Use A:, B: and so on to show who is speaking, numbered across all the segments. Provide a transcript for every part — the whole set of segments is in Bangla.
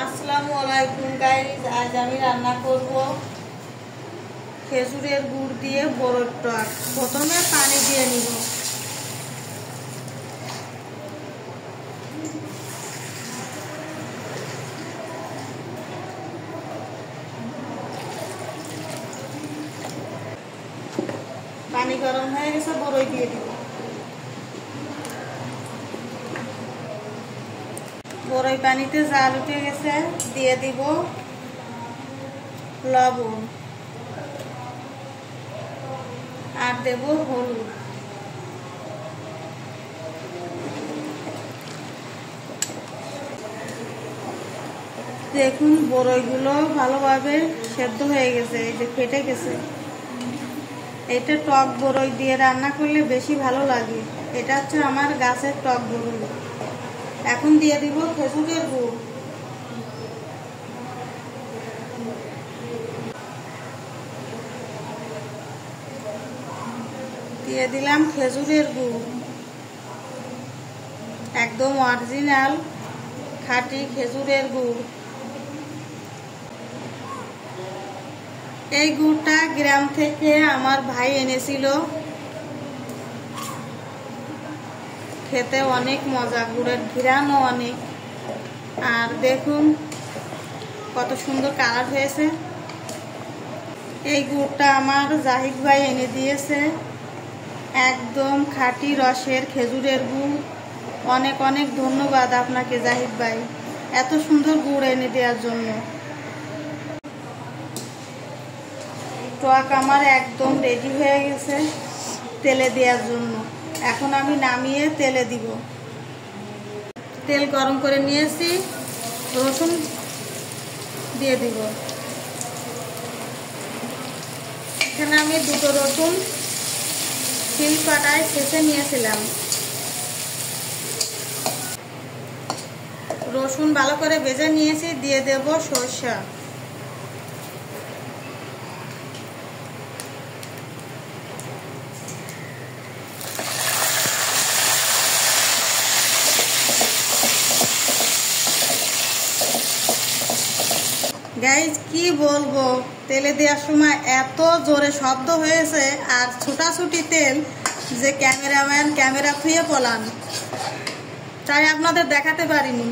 A: আসসালামু আলাইকুম গাইস, আজ আমি রান্না করব খেজুরের গুড় দিয়ে বড়ির টক। প্রথমে পানি দিয়ে নিব। পানি গরম হয়ে গেছে, বড়ি দিয়ে দিব। বড়ই পানিতে জাল উঠে গেছে, দিয়ে দিব লবণ আর দেব হলুদ। দেখুন বড়ইগুলো ভালোভাবে সেদ্ধ হয়ে গেছে, এই যে ফেটে গেছে। এটা টক বড়ই দিয়ে রান্না করলে বেশি ভালো লাগে। এটা হচ্ছে আমার গাছের টক বড়ই। এখন দিয়ে দিব খেজুরের গুড়। দিয়ে দিলাম খেজুরের গুড়, একদম অরিজিনাল খাঁটি খেজুরের গুড়। এই গুড়টা গ্রাম থেকে আমার ভাই এনেছিল, খেতে অনেক মজা, গুড়ের ঘ্রাণও অনেক। আর দেখুন কত সুন্দর কালার হয়েছে। এই গুড়টা আমার জাহিদ ভাই এনে দিয়েছে, একদম খাঁটি রসের খেজুরের গুড়। অনেক অনেক ধন্যবাদ আপনাকে জাহিদ ভাই, এত সুন্দর গুড় এনে দেওয়ার জন্য। টক আমার একদম রেডি হয়ে গেছে তেলে দেওয়ার জন্য। এখন আমি নামিয়ে তেলে দিব। তেল গরম করে নিয়েছি, রসুন দিয়ে দিব। এখানে আমি দুটো রসুন শিল পাটায় ছেঁচে নিয়েছিলাম। রসুন ভালো করে ভেজে নিয়েছি, দিয়ে দেব সরষা। গাইজ কি বলবো, তেলে দেওয়ার সময় এত জোরে শব্দ হয়েছে আর ছোটাছুটি তেল যে ক্যামেরাম্যান ক্যামেরা থুয়ে পলান, তাই আপনাদের দেখাতে পারিনি।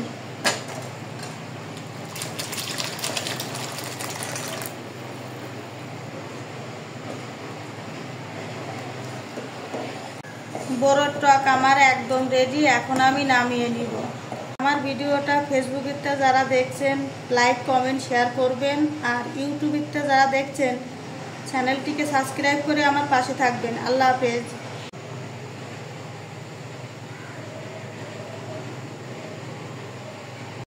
A: বড়ির টক আমার একদম রেডি। এখন আমি নামিয়ে নিব। আমার ভিডিওটা ফেসবুকেরটা যারা দেখছেন লাইক কমেন্ট শেয়ার করবেন, আর ইউটিউবেরটা যারা দেখছেন চ্যানেলটিকে সাবস্ক্রাইব করে আমার পাশে থাকবেন। আল্লাহ হাফেজ।